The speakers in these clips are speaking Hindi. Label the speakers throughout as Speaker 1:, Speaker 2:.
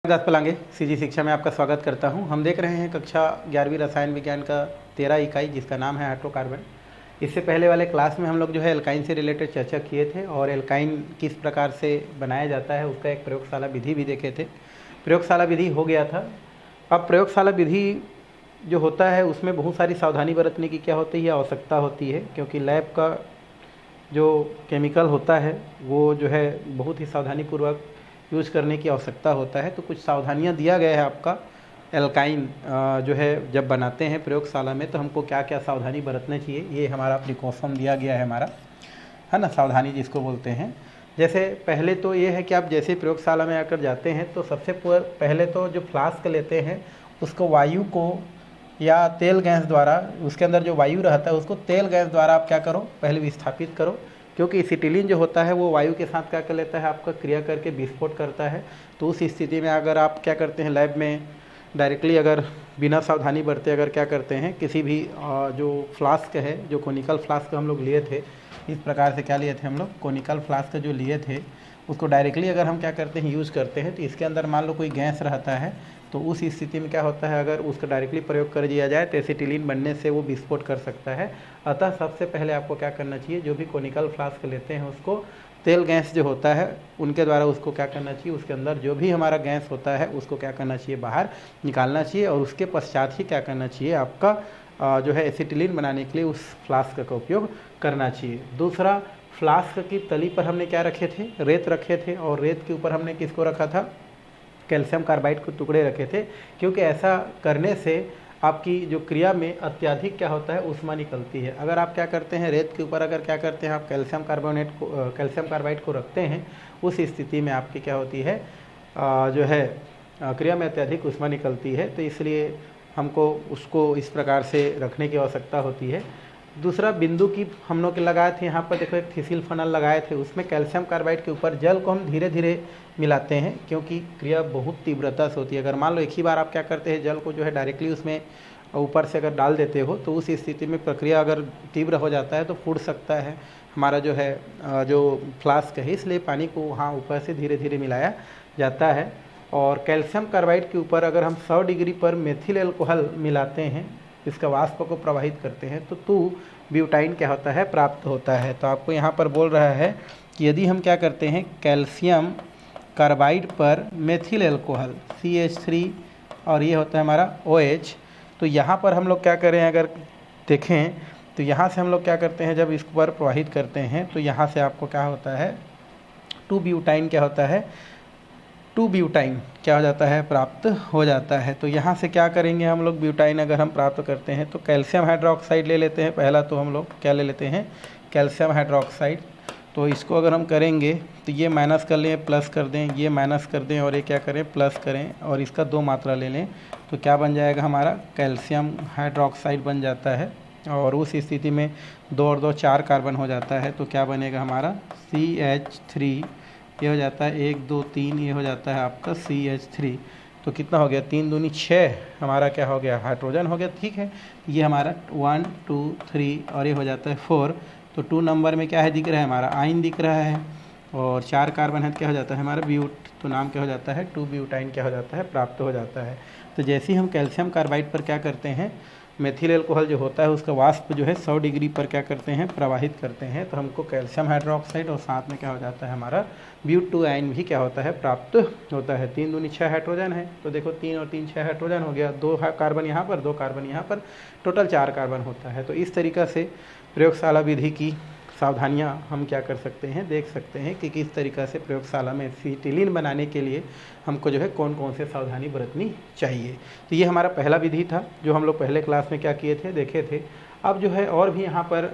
Speaker 1: दास पलांगे सीजी शिक्षा में आपका स्वागत करता हूं। हम देख रहे हैं कक्षा 11वीं रसायन विज्ञान का 13 इकाई जिसका नाम है हाइड्रोकार्बन। इससे पहले वाले क्लास में हम लोग जो है एल्काइन से रिलेटेड चर्चा किए थे और एल्काइन किस प्रकार से बनाया जाता है उसका एक प्रयोगशाला विधि भी देखे थे। प्रयोगशाला विधि हो गया था। अब प्रयोगशाला विधि जो होता है उसमें बहुत सारी सावधानी बरतने की क्या होती है, आवश्यकता होती है, क्योंकि लैब का जो केमिकल होता है वो जो है बहुत ही सावधानीपूर्वक यूज करने की आवश्यकता होता है। तो कुछ सावधानियां दिया गया है आपका एल्काइन जो है जब बनाते हैं प्रयोगशाला में तो हमको क्या क्या सावधानी बरतना चाहिए, ये हमारा प्रिकॉशन दिया गया है हमारा, है ना, सावधानी जिसको बोलते हैं। जैसे पहले तो ये है कि आप जैसे प्रयोगशाला में आकर जाते हैं तो सबसे पहले तो जो फ्लास्क लेते हैं उसको वायु को या तेल गैस द्वारा, उसके अंदर जो वायु रहता है उसको तेल गैस द्वारा आप क्या करो, पहले विस्थापित करो, क्योंकि एसिटिलीन जो होता है वो वायु के साथ क्या कर लेता है, आपका क्रिया करके विस्फोट करता है। तो उस स्थिति में अगर आप क्या करते हैं लैब में डायरेक्टली अगर बिना सावधानी बरते अगर क्या करते हैं किसी भी जो फ्लास्क है, जो कोनिकल फ्लास्क हम लोग लिए थे, इस प्रकार से क्या लिए थे हम लोग, कोनिकल फ्लास्क जो लिए थे उसको डायरेक्टली अगर हम क्या करते हैं यूज़ करते हैं तो इसके अंदर मान लो कोई गैस रहता है तो उस स्थिति में क्या होता है, अगर उसका डायरेक्टली प्रयोग कर दिया जाए तो एसिटिलीन बनने से वो विस्फोट कर सकता है। अतः सबसे पहले आपको क्या करना चाहिए, जो भी कोनिकल फ्लास्क लेते हैं उसको तेल गैस जो होता है उनके द्वारा उसको क्या करना चाहिए, उसके अंदर जो भी हमारा गैस होता है उसको क्या करना चाहिए, बाहर निकालना चाहिए और उसके पश्चात ही क्या करना चाहिए, आपका जो है एसिटिलीन बनाने के लिए उस फ्लास्क का उपयोग करना चाहिए। दूसरा, फ्लास्क की तली पर हमने क्या रखे थे, रेत रखे थे और रेत के ऊपर हमने किसको रखा था, कैल्शियम कार्बाइड के टुकड़े रखे थे, क्योंकि ऐसा करने से आपकी जो क्रिया में अत्यधिक क्या होता है, ऊष्मा निकलती है। अगर आप क्या करते हैं रेत के ऊपर अगर क्या करते हैं आप कैल्शियम कार्बाइड को रखते हैं, उस स्थिति में आपकी क्या होती है, जो है क्रिया में अत्यधिक ऊष्मा निकलती है। तो इसलिए हमको उसको इस प्रकार से रखने की आवश्यकता होती है। दूसरा, बिंदु की हम लोग लगाए थे यहाँ पर देखो एक थिसिल फनल लगाए थे, उसमें कैल्शियम कार्बाइड के ऊपर जल को हम धीरे धीरे मिलाते हैं, क्योंकि क्रिया बहुत तीव्रता से होती है। अगर मान लो एक ही बार आप क्या करते हैं जल को जो है डायरेक्टली उसमें ऊपर से अगर डाल देते हो तो उस स्थिति में प्रक्रिया अगर तीव्र हो जाता है तो फूट सकता है हमारा जो है जो फ्लास्क है, इसलिए पानी को वहाँ ऊपर से धीरे धीरे मिलाया जाता है। और कैल्शियम कार्बाइड के ऊपर अगर हम 100 डिग्री पर मेथिल एल्कोहल मिलाते हैं, इसका वाष्प को प्रवाहित करते हैं तो 2 ब्यूटाइन क्या होता है, प्राप्त होता है। तो आपको यहाँ पर बोल रहा है कि यदि हम क्या करते हैं कैल्शियम कार्बाइड पर मेथिल एल्कोहल CH3 और ये होता है हमारा OH, तो यहाँ पर हम लोग क्या करें, अगर देखें तो यहाँ से हम लोग क्या करते हैं जब इसको पर प्रवाहित करते हैं तो यहाँ से आपको क्या होता है 2 ब्यूटाइन क्या होता है, 2 ब्यूटाइन क्या हो जाता है, प्राप्त हो जाता है। तो यहाँ से क्या करेंगे हम लोग, ब्यूटाइन अगर हम प्राप्त करते हैं तो कैल्शियम हाइड्रोक्साइड ले लेते हैं। पहला तो हम लोग क्या ले लेते हैं, कैल्शियम हाइड्रोक्साइड। तो इसको अगर हम करेंगे तो ये माइनस कर लें, प्लस कर दें, ये माइनस कर दें और ये क्या करें, प्लस करें और इसका 2 मात्रा ले लें तो क्या बन जाएगा, हमारा कैल्शियम हाइड्रोक्साइड बन जाता है। और उस स्थिति में 2 और 2 4 कार्बन हो जाता है तो क्या बनेगा हमारा CH3, ये हो जाता है 1 2 3, ये हो जाता है आपका CH3। तो कितना हो गया, 3 दूनी 6 हमारा क्या हो गया, हाइड्रोजन हो गया। ठीक है, ये हमारा 1 2 3 और ये हो जाता है 4। तो 2 नंबर में क्या है दिख रहा है, हमारा आयन दिख रहा है और 4 कार्बन है तो क्या हो जाता है हमारा ब्यूट, तो नाम क्या हो जाता है 2 ब्यूटाइन क्या हो जाता है, प्राप्त हो जाता है। तो जैसे ही हम कैल्शियम कार्बाइड पर क्या करते हैं, मेथिल एल्कोहल जो होता है उसका वाष्प जो है 100 डिग्री पर क्या करते हैं, प्रवाहित करते हैं, तो हमको कैल्शियम हाइड्रोक्साइड और साथ में क्या हो जाता है हमारा ब्यूट-2 आयन भी क्या होता है, प्राप्त होता है। 3 दूनी 6 हाइड्रोजन है तो देखो 3 और 3 6 हाइड्रोजन हो गया, 2 कार्बन यहाँ पर 2 कार्बन यहाँ पर, टोटल 4 कार्बन होता है। तो इस तरीक़ा से प्रयोगशाला विधि की सावधानियां हम क्या कर सकते हैं, देख सकते हैं कि किस तरीक़ा से प्रयोगशाला में एसिटिलीन बनाने के लिए हमको जो है कौन कौन से सावधानी बरतनी चाहिए। तो ये हमारा पहला विधि था जो हम लोग पहले क्लास में क्या किए थे, देखे थे। अब जो है और भी यहाँ पर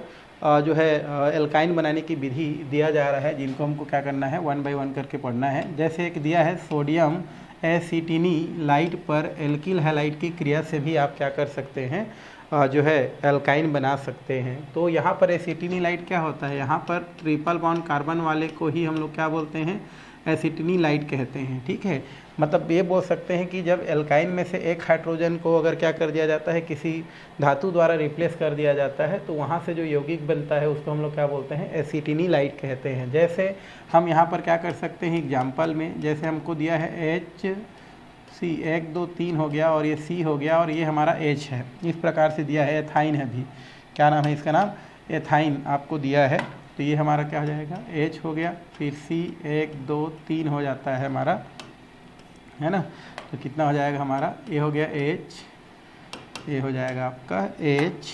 Speaker 1: जो है एल्काइन बनाने की विधि दिया जा रहा है, जिनको हमको क्या करना है 1 बाय 1 करके पढ़ना है। जैसे एक दिया है सोडियम एसिटिनीलाइट पर एल्किल हैलाइड की क्रिया से भी आप क्या कर सकते हैं, जो है एल्काइन बना सकते हैं। तो यहाँ पर एसिटिनीलाइट क्या होता है, यहाँ पर ट्रिपल बॉन्ड कार्बन वाले को ही हम लोग क्या बोलते हैं, एसिटिनीलाइट कहते हैं। ठीक है, मतलब ये बोल सकते हैं कि जब एल्काइन में से एक हाइड्रोजन को अगर क्या कर दिया जाता है, किसी धातु द्वारा रिप्लेस कर दिया जाता है तो वहाँ से जो यौगिक बनता है उसको हम लोग क्या बोलते हैं, एसिटिनीलाइट कहते हैं। जैसे हम यहाँ पर क्या कर सकते हैं एग्जाम्पल में, जैसे हमको दिया है सी, 1 2 3 हो गया और ये सी हो गया और ये हमारा एच है। इस प्रकार से दिया है। एथाइन है भी, क्या नाम है इसका नाम, एथाइन आपको दिया है। तो ये हमारा क्या हो जाएगा, एच हो गया, फिर सी 1 2 3 हो जाता है हमारा, है ना। तो कितना हो जाएगा हमारा, ये हो गया एच, ये हो जाएगा आपका एच,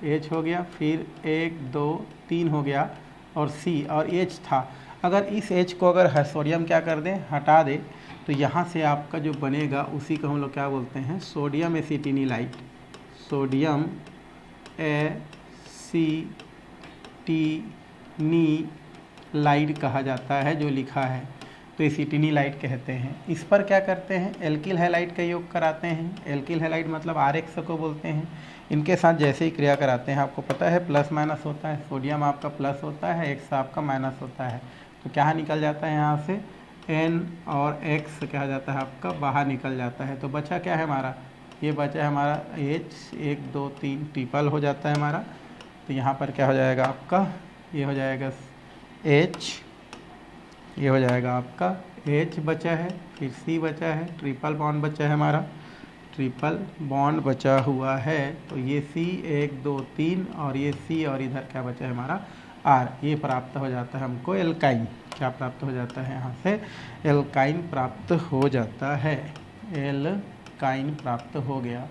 Speaker 1: एच हो गया, फिर 1 2 3 हो गया और सी और एच था। अगर इस एच को अगर सोडियम क्या कर दें, हटा दें, तो यहाँ से आपका जो बनेगा उसी को हम लोग क्या बोलते हैं, सोडियम एसिटिनिलाइट। सोडियम एसिटिनिलाइट कहा जाता है जो लिखा है, तो एसिटिनिलाइट कहते हैं। इस पर क्या करते हैं, एल्किल हैलाइड का योग कराते हैं। एल्किल हैलाइड मतलब RX को बोलते हैं। इनके साथ जैसे ही क्रिया कराते हैं, आपको पता है प्लस माइनस होता है, सोडियम आपका प्लस होता है, X आपका माइनस होता है। तो क्या निकल जाता है यहाँ से, N और X क्या जाता है आपका बाहर निकल जाता है। तो बचा क्या है हमारा, ये बचा है हमारा H, 1 2 3 ट्रिपल हो जाता है हमारा। तो यहाँ पर क्या हो जाएगा आपका, ये हो जाएगा H, ये हो जाएगा आपका H बचा है, फिर C बचा है, ट्रिपल बॉन्ड बचा है हमारा, ट्रिपल बॉन्ड बचा हुआ है। तो ये C 1 2 3 और ये C और इधर क्या बचा है हमारा R। ये प्राप्त हो जाता है हमको एल्काइन। क्या प्राप्त हो जाता है यहाँ से, एल्काइन प्राप्त हो जाता है, एल्काइन प्राप्त हो गया।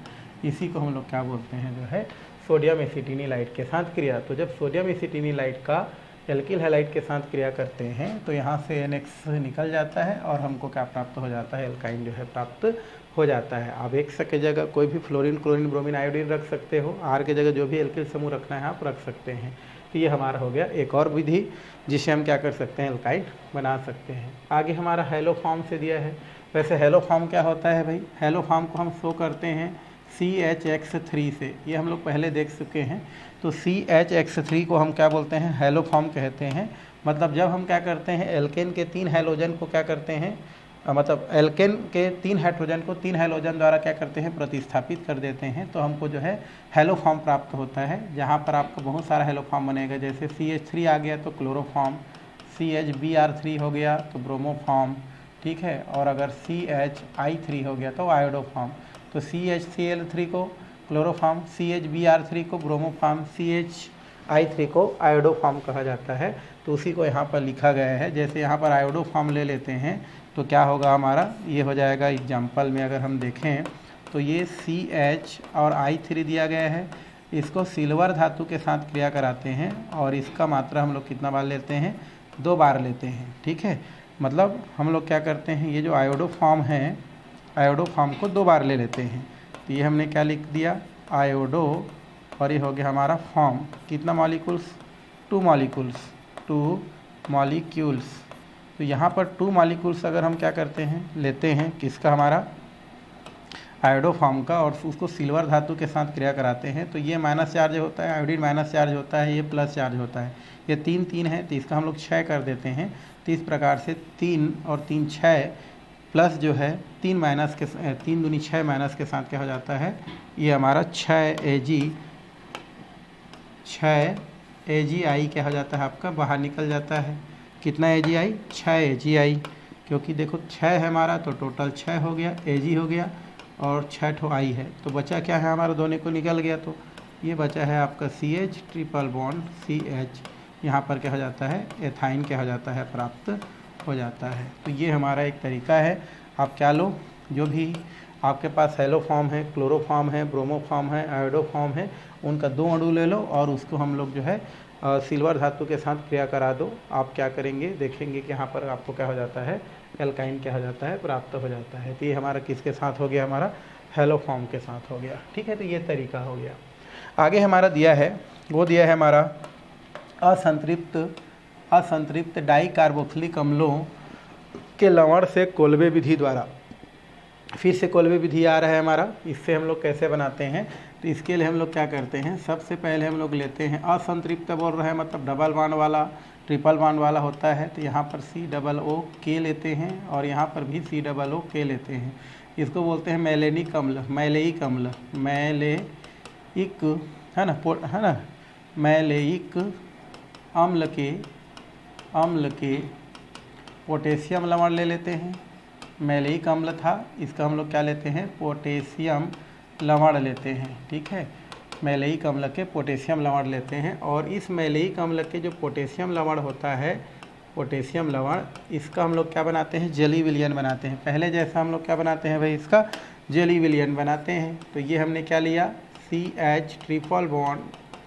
Speaker 1: इसी को हम लोग क्या बोलते हैं, जो है सोडियम एसिटिनिलाइट के साथ क्रिया। तो जब सोडियम एसिटिनिलाइट का एल्किल हैलाइड के साथ क्रिया करते हैं तो यहाँ से NX निकल जाता है और हमको क्या प्राप्त हो जाता है, एल्काइन जो है प्राप्त हो जाता है। आप X के जगह कोई भी फ्लोरीन, क्लोरीन, ब्रोमीन, आयोडीन रख सकते हो, R के जगह जो भी एल्किल समूह रखना है आप रख सकते हैं। तो ये हमारा हो गया एक और विधि जिससे हम क्या कर सकते हैं, एल्काइन बना सकते हैं। आगे हमारा हैलो फॉर्म से दिया है। वैसे हैलो फॉर्म क्या होता है भाई, हैलो फॉर्म को हम शो करते हैं CHX3 से, ये हम लोग पहले देख चुके हैं। तो CHX3 को हम क्या बोलते हैं, हैलो फॉर्म कहते हैं। मतलब जब हम क्या करते हैं, एल्केन के 3 हैलोजन को क्या करते हैं, मतलब एल्केन के 3 हाइड्रोजन को 3 हैलोजन द्वारा क्या करते हैं, प्रतिस्थापित कर देते हैं, तो हमको जो है हैलो फॉर्म प्राप्त होता है। जहाँ पर आपको बहुत सारा हैलो फॉर्म बनेगा, जैसे CH3 आ गया तो क्लोरोफॉर्म, CHBr3 हो गया तो ब्रोमोफॉर्म, ठीक है। और अगर CHI3 हो गया तो आयोडोफॉर्म। तो CHCl3 को क्लोरोफॉर्म, CHBr3 को ब्रोमोफॉर्म, CHI3 को आयोडोफॉर्म कहा जाता है। तो उसी को यहाँ पर लिखा गया है। जैसे यहाँ पर आयोडोफॉर्म ले लेते हैं तो क्या होगा हमारा, ये हो जाएगा एग्जाम्पल में अगर हम देखें तो ये CH और I3 दिया गया है। इसको सिल्वर धातु के साथ क्रिया कराते हैं और इसका मात्रा हम लोग कितना बार लेते हैं, 2 बार लेते हैं, ठीक है। मतलब हम लोग क्या करते हैं, ये जो आयोडोफॉर्म है, आयोडोफॉर्म को 2 बार ले लेते हैं। तो ये हमने क्या लिख दिया, आयोडो, और ये हो गया हमारा फॉर्म। कितना मॉलिक्यूल्स, 2 मॉलिक्यूल्स, 2 मॉलिक्यूल्स। तो यहाँ पर 2 मॉलिक्यूल्स अगर हम क्या करते हैं, लेते हैं किसका, हमारा आयोडोफॉर्म का, और उसको सिल्वर धातु के साथ क्रिया कराते हैं, तो ये माइनस चार्ज होता है, आयोडीन माइनस चार्ज होता है, ये प्लस चार्ज होता है। ये 3 3 है तो इसका हम लोग 6 कर देते हैं। तो इस प्रकार से 3 और 3 6 प्लस जो है 3 माइनस के 3 दूनी 6 माइनस के साथ क्या हो जाता है, ये हमारा 6 AgI क्या हो जाता है आपका, बाहर निकल जाता है। कितना AgI, 6 AgI, क्योंकि देखो 6 है हमारा तो टोटल 6 हो गया, Ag हो गया और 6 ठो I है। तो बचा क्या है हमारा, दोनों को निकल गया, तो ये बचा है आपका CH ट्रिपल बॉन्ड CH। यहाँ पर क्या हो जाता है, एथाइन क्या हो जाता है, प्राप्त हो जाता है। तो ये हमारा एक तरीका है। आप क्या लो, जो भी आपके पास हैलो फॉर्म है, क्लोरोफॉर्म है, ब्रोमोफॉर्म है, आयोडोफॉर्म है, उनका 2 अणु ले लो और उसको हम लोग जो है सिल्वर धातु के साथ क्रिया करा दो। आप क्या करेंगे, देखेंगे कि यहाँ पर आपको क्या हो जाता है, एल्काइन क्या हो जाता है, प्राप्त हो जाता है। तो ये हमारा किसके साथ हो गया, हमारा हैलो फॉर्म के साथ हो गया, ठीक है। तो ये तरीका हो गया। आगे हमारा दिया है, वो दिया है हमारा असंतृप्त डाई कार्बोक्सिलिक अम्लों के लवण से कोल्बे विधि द्वारा। फिर से कोल्बे विधि आ रहा है हमारा। इससे हम लोग कैसे बनाते हैं, तो इसके लिए हम लोग क्या करते हैं, सबसे पहले हम लोग लेते हैं असंतृप्त, बोल रहे हैं मतलब डबल बॉन्ड वाला, ट्रिपल बॉन्ड वाला होता है। तो यहाँ पर COO लेते हैं और यहाँ पर भी COO लेते हैं। इसको बोलते हैं मैलेनिक अम्ल, मैलेइक अम्ल, मैलेइक है ना, मैलेइक अम्ल के पोटेशियम लवण ले लेते हैं, मैलेइक अम्ल था, इसका हम लोग क्या लेते हैं, पोटेशियम लवण लेते हैं। ठीक है, मैलेइक अम्ल के पोटेशियम लवण लेते हैं। और इस मैलेइक अम्ल के जो पोटेशियम लवण होता है, पोटेशियम लवण, इसका हम लोग क्या बनाते हैं, जेली विलयन बनाते हैं। पहले जैसा हम लोग क्या बनाते हैं भाई, इसका जेली विलयन बनाते हैं। तो ये हमने क्या लिया, CH triple bond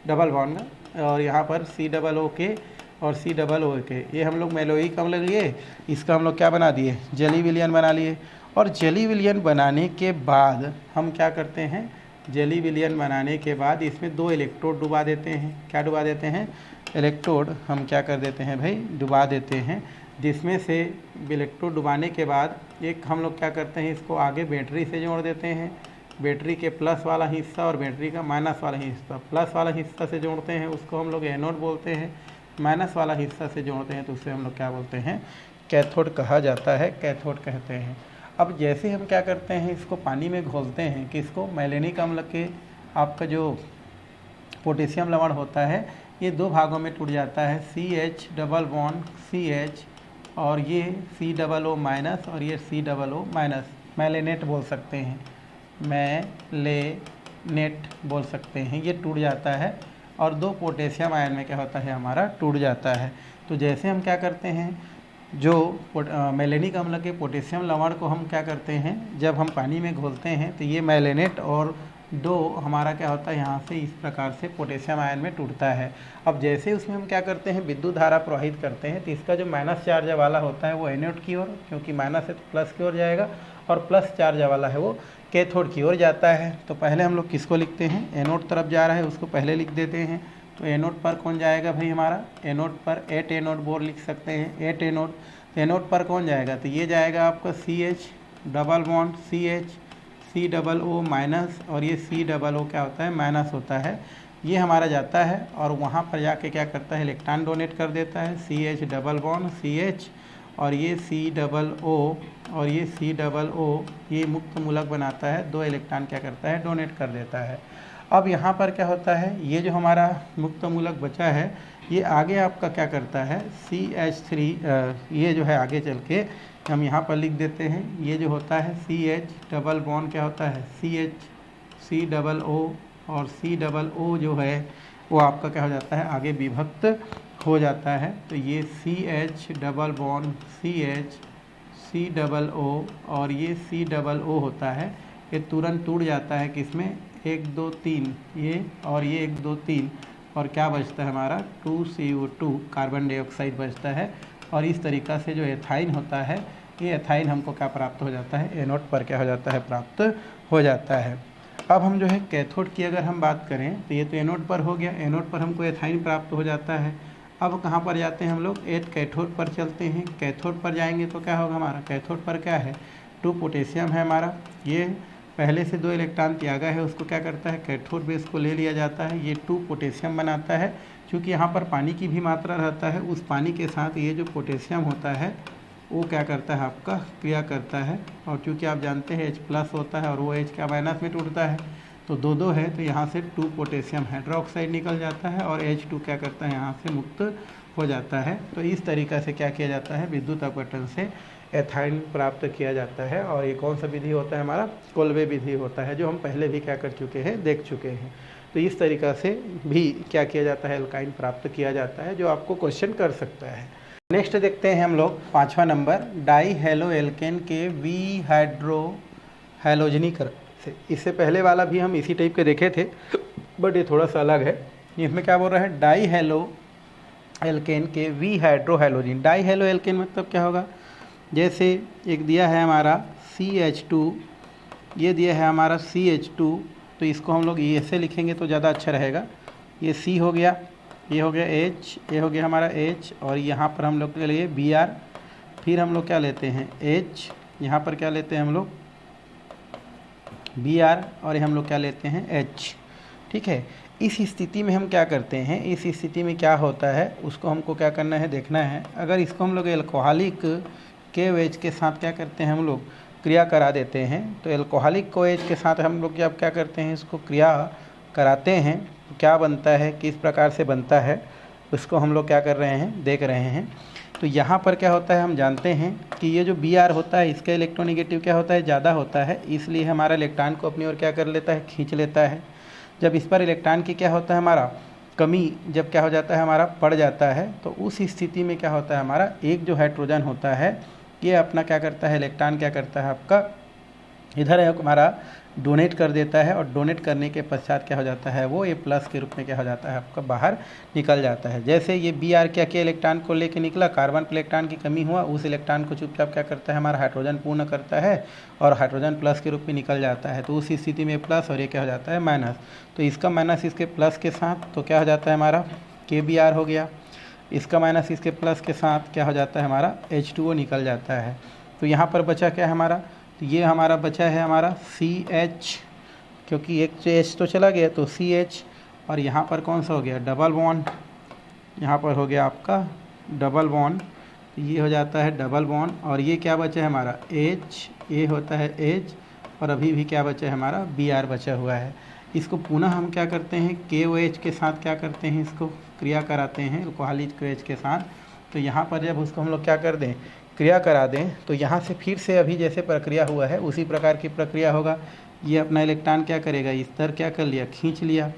Speaker 1: double bond, और यहाँ पर COO और COO, ये हम लोग मैलेइक अम्ल लिए, इसका हम लोग क्या बना दिए, जेली विलयन बना लिए। और जेली विलयन बनाने के बाद हम क्या करते हैं, जेली विलयन बनाने के बाद इसमें 2 इलेक्ट्रोड डुबा देते हैं। क्या डुबा देते हैं, इलेक्ट्रोड हम क्या कर देते हैं भाई, डुबा देते हैं। जिसमें से इलेक्ट्रोड डुबाने के बाद एक हम लोग क्या करते हैं, इसको आगे बैटरी से जोड़ देते हैं। बैटरी के प्लस वाला हिस्सा और बैटरी का माइनस वाला हिस्सा, प्लस वाला हिस्सा से जोड़ते हैं, उसको हम लोग एनोड बोलते हैं। माइनस वाला हिस्सा से जोड़ते हैं तो उसे हम लोग क्या बोलते हैं, कैथोड कहा जाता है, कैथोड कहते हैं। अब जैसे हम क्या करते हैं, इसको पानी में घोलते हैं, कि इसको मैलेनिक अम्ल के आपका जो पोटेशियम लवण होता है, ये 2 भागों में टूट जाता है, CH डबल बॉन्ड CH, और ये COO माइनस और ये COO माइनस, मैलेनेट बोल सकते हैं, मैलेनेट बोल सकते हैं। ये टूट जाता है और 2 पोटेशियम आयन में क्या होता है, हमारा टूट जाता है। तो जैसे हम क्या करते हैं, जो मैलेनिक अम्ल के पोटेशियम लवण को हम क्या करते हैं, जब हम पानी में घोलते हैं तो ये मैलेनेट और 2 हमारा क्या होता है, यहाँ से इस प्रकार से पोटेशियम आयन में टूटता है। अब जैसे उसमें हम क्या करते हैं, विद्युत धारा प्रवाहित करते हैं, तो इसका जो माइनस चार्ज वाला होता है वो एनोड की ओर, क्योंकि माइनस है तो प्लस की ओर जाएगा, और प्लस चार्ज वाला है वो कैथोड की ओर जाता है। तो पहले हम लोग किसको लिखते हैं, एनोड तरफ जा रहा है उसको पहले लिख देते हैं। तो एनोड पर कौन जाएगा भाई हमारा, एनोड पर 8 एनोड बोर लिख सकते हैं, 8 एनोड। एनोड पर कौन जाएगा, तो ये जाएगा आपका CH double bond CH, COO minus, और ये COO क्या होता है, माइनस होता है। ये हमारा जाता है और वहाँ पर जाके क्या करता है, इलेक्ट्रॉन डोनेट कर देता है, CH डबल बॉन्ड CH, और ये COO और ये COO, ये मुक्त मूलक बनाता है, 2 इलेक्ट्रॉन क्या करता है, डोनेट कर देता है। अब यहाँ पर क्या होता है, ये जो हमारा मुक्त मूलक बचा है, ये आगे आपका क्या करता है, CH3, ये जो है आगे चल के हम यहाँ पर लिख देते हैं, ये जो होता है CH डबल बॉन्ड क्या होता है, CH COO, और COO जो है वो आपका क्या हो जाता है, आगे विभक्त हो जाता है। तो ये CH double bond CH COO और ये COO होता है, ये तुरंत टूट जाता है किसमें, 1 2 3, ये और ये 1 2 3, और क्या बचता है हमारा 2CO2 कार्बन डाइऑक्साइड बचता है। और इस तरीक़ा से जो एथाइन होता है, ये एथाइन हमको क्या प्राप्त हो जाता है, एनोड पर क्या हो जाता है, प्राप्त हो जाता है। अब हम जो है कैथोड की अगर हम बात करें तो ये तो एनोड पर हो गया, एनोड पर हमको एथाइन प्राप्त हो जाता है। अब कहाँ पर जाते हैं हम लोग, कैथोड पर चलते हैं। कैथोड पर जाएंगे तो क्या होगा हमारा, कैथोड पर क्या है, 2 पोटेशियम है हमारा, ये पहले से 2 इलेक्ट्रॉन त्यागा है, उसको क्या करता है, कैथोड बेस को ले लिया जाता है, ये 2 पोटेशियम बनाता है। क्योंकि यहाँ पर पानी की भी मात्रा रहता है, उस पानी के साथ ये जो पोटेशियम होता है वो क्या करता है, आपका क्रिया करता है। और चूँकि आप जानते हैं H प्लस होता है और वो H क्या माइनस में टूटता है, तो 2 है, तो यहाँ से 2 पोटेशियम हाइड्रोक्साइड निकल जाता है और H2 क्या करता है, यहाँ से मुक्त हो जाता है। तो इस तरीक़ा से क्या किया जाता है, विद्युत अपघटन से एथाइन प्राप्त किया जाता है। और ये कौन सा विधि होता है हमारा, कोल्बे विधि होता है, जो हम पहले भी क्या कर चुके हैं, देख चुके हैं। तो इस तरीक़ा से भी क्या किया जाता है, एल्काइन प्राप्त किया जाता है, जो आपको क्वेश्चन कर सकता है। नेक्स्ट देखते हैं हम लोग 5वां नंबर, डाई हेलो एल्केन के वी हाइड्रो हैलोजनीकरण से। इससे पहले वाला भी हम इसी टाइप के देखे थे, बट ये थोड़ा सा अलग है। इसमें क्या बोल रहा है, डाई हेलो एल्केन के वी hydro halogen. Di halo alkane मतलब क्या होगा, जैसे एक दिया है हमारा CH2, ये दिया है हमारा CH2, तो इसको हम लोग ऐसे लिखेंगे तो ज़्यादा अच्छा रहेगा। ये C हो गया, ये हो गया H, ये हो गया हमारा H, और यहाँ पर हम लोग के लिए Br, फिर हम लोग क्या लेते हैं H, यहाँ पर क्या लेते हैं हम लोग Br, और हम लोग क्या लेते हैं H। ठीक है, इस स्थिति में हम क्या करते हैं, इस स्थिति में क्या होता है उसको हमको क्या करना है, देखना है। अगर इसको हम लोग एल्कोहलिक KOH के साथ क्या करते हैं, हम लोग क्रिया करा देते हैं, तो एल्कोहलिक KOH के साथ हम लोग जब क्या करते हैं, इसको क्रिया कराते हैं, तो क्या बनता है, किस प्रकार से बनता है, उसको हम लोग क्या कर रहे हैं, देख रहे हैं। तो तो यहाँ पर क्या होता है, हम जानते हैं कि ये जो Br होता है इसका इलेक्ट्रोनेगेटिव क्या होता है, ज़्यादा होता है, इसलिए हमारा इलेक्ट्रॉन को अपनी ओर क्या कर लेता है, खींच लेता है। जब इस पर इलेक्ट्रॉन की क्या होता है, हमारा कमी जब क्या हो जाता है, हमारा पड़ जाता है, तो उस स्थिति में क्या होता है, हमारा एक जो हाइड्रोजन होता है ये अपना क्या करता है, इलेक्ट्रॉन क्या करता है आपका इधर है हमारा डोनेट कर देता है, और डोनेट करने के पश्चात क्या हो जाता है, वो ए प्लस के रूप में क्या हो जाता है, आपका बाहर निकल जाता है। जैसे ये Br क्या के इलेक्ट्रॉन को लेके निकला, कार्बन पर इलेक्ट्रॉन की कमी हुआ, उस इलेक्ट्रॉन को चुपचाप क्या करता है, हमारा हाइड्रोजन पूर्ण करता है और हाइड्रोजन प्लस के रूप में निकल जाता है। तो उस स्थिति में प्लस और ये क्या हो जाता है, माइनस। तो इसका माइनस इसके प्लस के साथ तो क्या हो जाता है, हमारा KBr हो गया। इसका माइनस इसके प्लस के साथ क्या हो जाता है, हमारा H2O निकल जाता है। तो यहाँ पर बचा क्या है हमारा, तो ये हमारा बचा है हमारा CH, क्योंकि एक H तो चला गया तो CH, और यहाँ पर कौन सा हो गया, डबल बॉन्ड, यहाँ पर हो गया आपका डबल बॉन्ड, ये हो जाता है डबल बॉन्ड, और ये क्या बचा है हमारा H, ये होता है H, और अभी भी क्या बचा है हमारा Br बचा हुआ है। इसको पुनः हम क्या करते हैं, KOH के साथ क्या करते हैं, इसको क्रिया कराते हैं अल्कोहलिक KOH के साथ। तो यहाँ पर जब उसको हम लोग क्या कर दें, क्रिया करा दें, तो यहाँ से फिर से अभी जैसे प्रक्रिया हुआ है उसी प्रकार की प्रक्रिया होगा। ये अपना इलेक्ट्रॉन क्या करेगा, इस तरह क्या कर लिया, खींच लिया,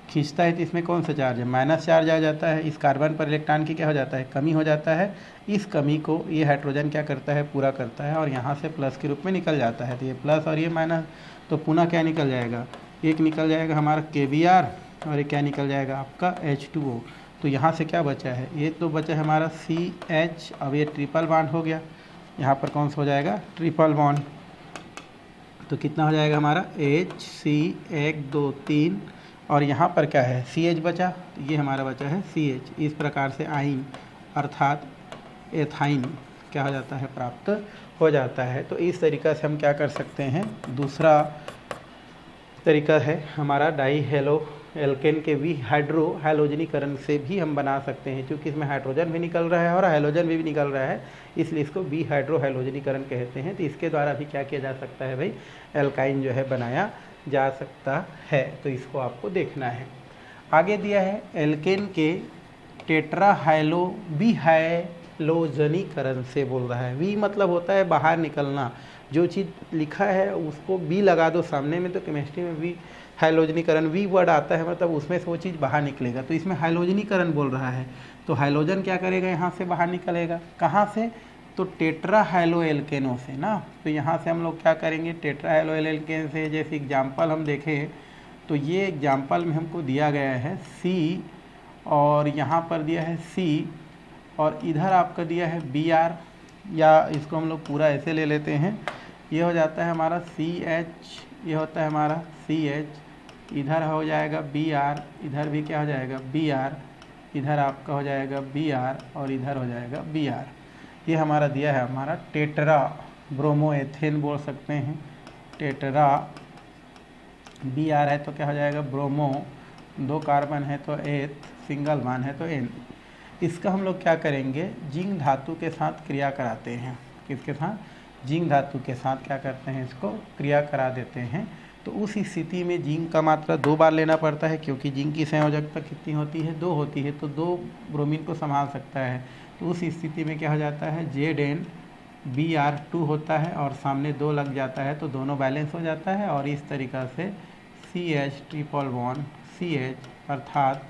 Speaker 1: खींचता है तो इसमें कौन सा चार्ज है, माइनस चार्ज आ जाता है। इस कार्बन पर इलेक्ट्रॉन की क्या हो जाता है, कमी हो जाता है। इस कमी को ये हाइड्रोजन क्या करता है, पूरा करता है, और यहाँ से प्लस के रूप में निकल जाता है। तो ये प्लस और ये माइनस, तो पुनः क्या निकल जाएगा, एक निकल जाएगा हमारा KBr, और ये क्या निकल जाएगा आपका H2O। तो यहाँ से क्या बचा है, ये तो बचा है हमारा CH, अब ये ट्रिपल बॉन्ड हो गया, यहाँ पर कौन सा हो जाएगा, ट्रिपल बॉन्ड। तो कितना हो जाएगा हमारा HC 1 2 3, और यहाँ पर क्या है CH बचा, तो ये हमारा बचा है CH। इस प्रकार से आइन अर्थात एथाइन क्या हो जाता है, प्राप्त हो जाता है। तो इस तरीक़ा से हम क्या कर सकते हैं, दूसरा तरीका है हमारा डाई हेलो एल्केन के भी हाइड्रो हैलोजनीकरण से भी हम बना सकते हैं, क्योंकि इसमें हाइड्रोजन भी निकल रहा है और हैलोजन भी निकल रहा है, इसलिए इसको बी हाइड्रो हैलोजनीकरण कहते हैं। तो इसके द्वारा भी क्या किया जा सकता है भाई, एल्काइन जो है बनाया जा सकता है। तो इसको आपको देखना है। आगे दिया है एल्केन के टेट्राहाइलो बी हैलोजनीकरण से बोल रहा है। वी मतलब होता है बाहर निकलना, जो चीज़ लिखा है उसको बी लगा दो सामने में, तो केमिस्ट्री में भी हैलोजनीकरण वी वर्ड आता है, मतलब उसमें से वो चीज़ बाहर निकलेगा। तो इसमें हैलोजनीकरण बोल रहा है, तो हैलोजन क्या करेगा, यहाँ से बाहर निकलेगा, कहाँ से, तो टेट्राहाइलो एल्केनों से ना। तो यहाँ से हम लोग क्या करेंगे, टेट्राहाइलो एल्केन से, जैसे एग्जाम्पल हम देखें तो ये एग्जाम्पल में हमको दिया गया है C, और यहाँ पर दिया है C, और इधर आपका दिया है Br, या इसको हम लोग पूरा ऐसे ले लेते हैं, ये हो जाता है हमारा CH, ये होता है हमारा CH, इधर हो जाएगा Br, इधर भी क्या हो जाएगा Br, इधर आपका हो जाएगा Br, और इधर हो जाएगा Br। ये हमारा दिया है हमारा टेट्रा ब्रोमोएथेन बोल सकते हैं, टेट्रा। Br है तो क्या हो जाएगा ब्रोमो, 2 कार्बन है तो एथ, सिंगल वन है तो N। इसका हम लोग क्या करेंगे, जिंक धातु के साथ क्रिया कराते हैं। किसके साथ, जिंक धातु के साथ क्या करते हैं, इसको क्रिया करा देते हैं। तो उस स्थिति में जिंक का मात्रा 2 बार लेना पड़ता है, क्योंकि जिंक की संयोजकता कितनी होती है, 2 होती है, तो 2 ब्रोमीन को संभाल सकता है। तो उस स्थिति में क्या हो जाता है, ZnBr2 होता है, और सामने 2 लग जाता है, तो दोनों बैलेंस हो जाता है, और इस तरीक़ा से CH ट्रिपल बॉन्ड CH अर्थात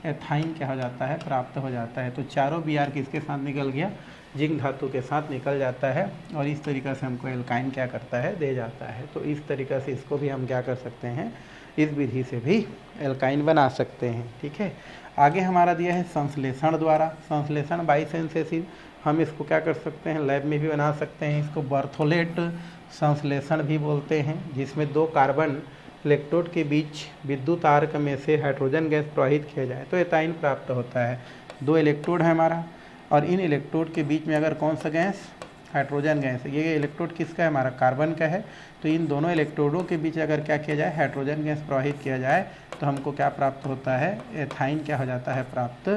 Speaker 1: एथाइन क्या हो जाता है, प्राप्त हो जाता है। तो चारों Br किसके साथ निकल गया, जिंक धातु के साथ निकल जाता है, और इस तरीक़ा से हमको एल्काइन क्या करता है, दे जाता है। तो इस तरीक़ा से इसको भी हम क्या कर सकते हैं, इस विधि से भी एल्काइन बना सकते हैं। ठीक है, आगे हमारा दिया है संश्लेषण द्वारा, संश्लेषण बाई सेंसेसिव। हम इसको क्या कर सकते हैं, लैब में भी बना सकते हैं। इसको बर्थोलेट संश्लेषण भी बोलते हैं, जिसमें 2 कार्बन इलेक्ट्रोड के बीच विद्युत आर्क में से हाइड्रोजन गैस प्रवाहित किया जाए तो एथाइन प्राप्त होता है। 2 इलेक्ट्रोड है हमारा, और इन इलेक्ट्रोड के बीच में अगर कौन सा गैस, हाइड्रोजन गैस। ये इलेक्ट्रोड किसका है, हमारा कार्बन का है। तो इन दोनों इलेक्ट्रोडों के बीच अगर क्या किया जाए, हाइड्रोजन गैस प्रवाहित किया जाए, तो हमको क्या प्राप्त होता है, एथाइन क्या हो जाता है, प्राप्त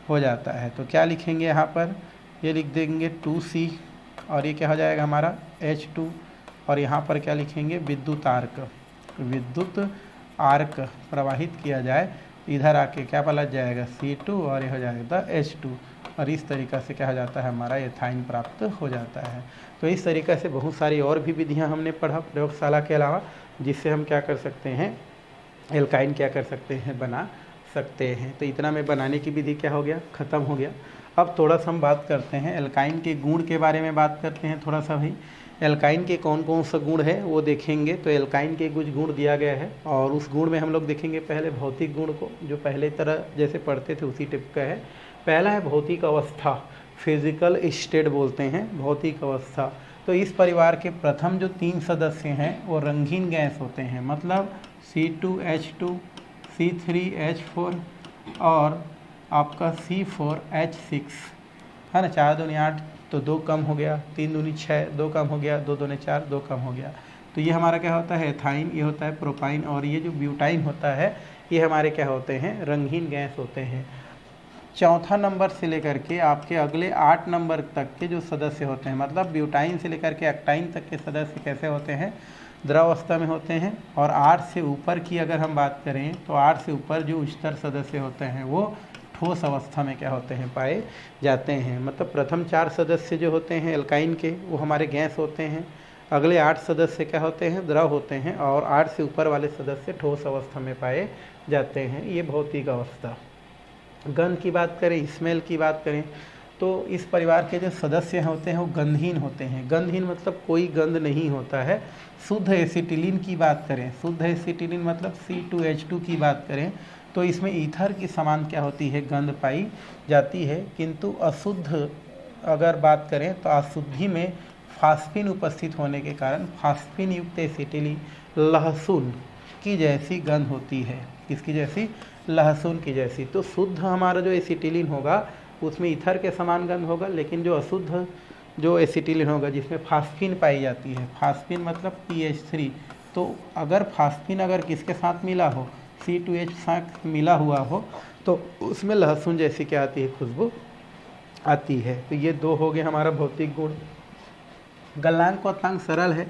Speaker 1: हो जाता है। तो क्या लिखेंगे यहाँ पर, ये लिख देंगे 2C, और ये क्या हो जाएगा हमारा H2, और यहाँ पर क्या लिखेंगे, विद्युत आर्क, विद्युत आर्क प्रवाहित किया जाए, इधर आके क्या पलट जाएगा C2, और ये हो जाएगा H2। और इस तरीक़ा से क्या हो जाता है, हमारा एथाइन प्राप्त हो जाता है। तो इस तरीक़े से बहुत सारी और भी विधियाँ हमने पढ़ा प्रयोगशाला के अलावा, जिससे हम क्या कर सकते हैं, एल्काइन क्या कर सकते हैं, बना सकते हैं। तो इतना में बनाने की विधि क्या हो गया, ख़त्म हो गया। अब थोड़ा सा हम बात करते हैं एल्काइन के गुण के बारे में बात करते हैं थोड़ा सा भाई। एल्काइन के कौन कौन सा गुण है वो देखेंगे। तो एल्काइन के कुछ गुण दिया गया है और उस गुण में हम लोग देखेंगे पहले भौतिक गुण को, जो पहले तरह जैसे पढ़ते थे उसी टाइप का है। पहला है भौतिक अवस्था, फिजिकल स्टेट बोलते हैं भौतिक अवस्था। तो इस परिवार के प्रथम जो 3 सदस्य हैं वो रंगीन गैस होते हैं, मतलब C2H2, C3H4 और आपका C4H6 है ना। 4 दूनी 8 तो 2 कम हो गया, 3 दूनी 6 2 कम हो गया, 2 दूनी 4 2 कम हो गया। तो ये हमारा क्या होता है, एथाइन, ये होता है प्रोपाइन, और ये जो ब्यूटाइन होता है ये हमारे क्या होते हैं, रंगीन गैस होते हैं। चौथा नंबर से लेकर के आपके अगले 8 नंबर तक के जो सदस्य होते हैं, मतलब ब्यूटाइन से लेकर के एक्टाइन तक के सदस्य कैसे होते हैं, द्रवावस्था में होते हैं। और 8 से ऊपर की अगर हम बात करें तो 8 से ऊपर जो उच्चतर सदस्य होते हैं वो ठोस अवस्था में क्या होते हैं, पाए जाते हैं। मतलब प्रथम 4 सदस्य जो होते हैं एल्काइन के वो हमारे गैस होते हैं, अगले 8 सदस्य क्या होते हैं, द्रव होते हैं, और 8 से ऊपर वाले सदस्य ठोस अवस्था में पाए जाते हैं। ये भौतिक अवस्था। गंध की बात करें, स्मेल की बात करें, तो इस परिवार के जो सदस्य होते हैं वो गंधहीन होते हैं। गंधहीन मतलब कोई गंध नहीं होता है। शुद्ध एसिटिलीन की बात करें, शुद्ध एसिटिलीन मतलब C2H2 की बात करें तो इसमें ईथर की समान क्या होती है, गंध पाई जाती है। किंतु अशुद्ध अगर बात करें तो अशुद्धि में फास्फिन उपस्थित होने के कारण फास्फिन युक्त एसिटिलीन लहसुन की जैसी गंध होती है। किसकी जैसी, लहसुन की जैसी। तो शुद्ध हमारा जो एसिटिलीन होगा उसमें ईथर के समान गंध होगा, लेकिन जो अशुद्ध जो एसिटिलीन होगा जिसमें फास्फिन पाई जाती है, फास्फिन मतलब PH3, तो अगर फास्फिन अगर किसके साथ मिला हो, C2H साथ मिला हुआ हो तो उसमें लहसुन जैसी क्या आती है, खुशबू आती है। तो ये 2 हो गए हमारा भौतिक गुण। गलनांक क्वथनांक सरल है।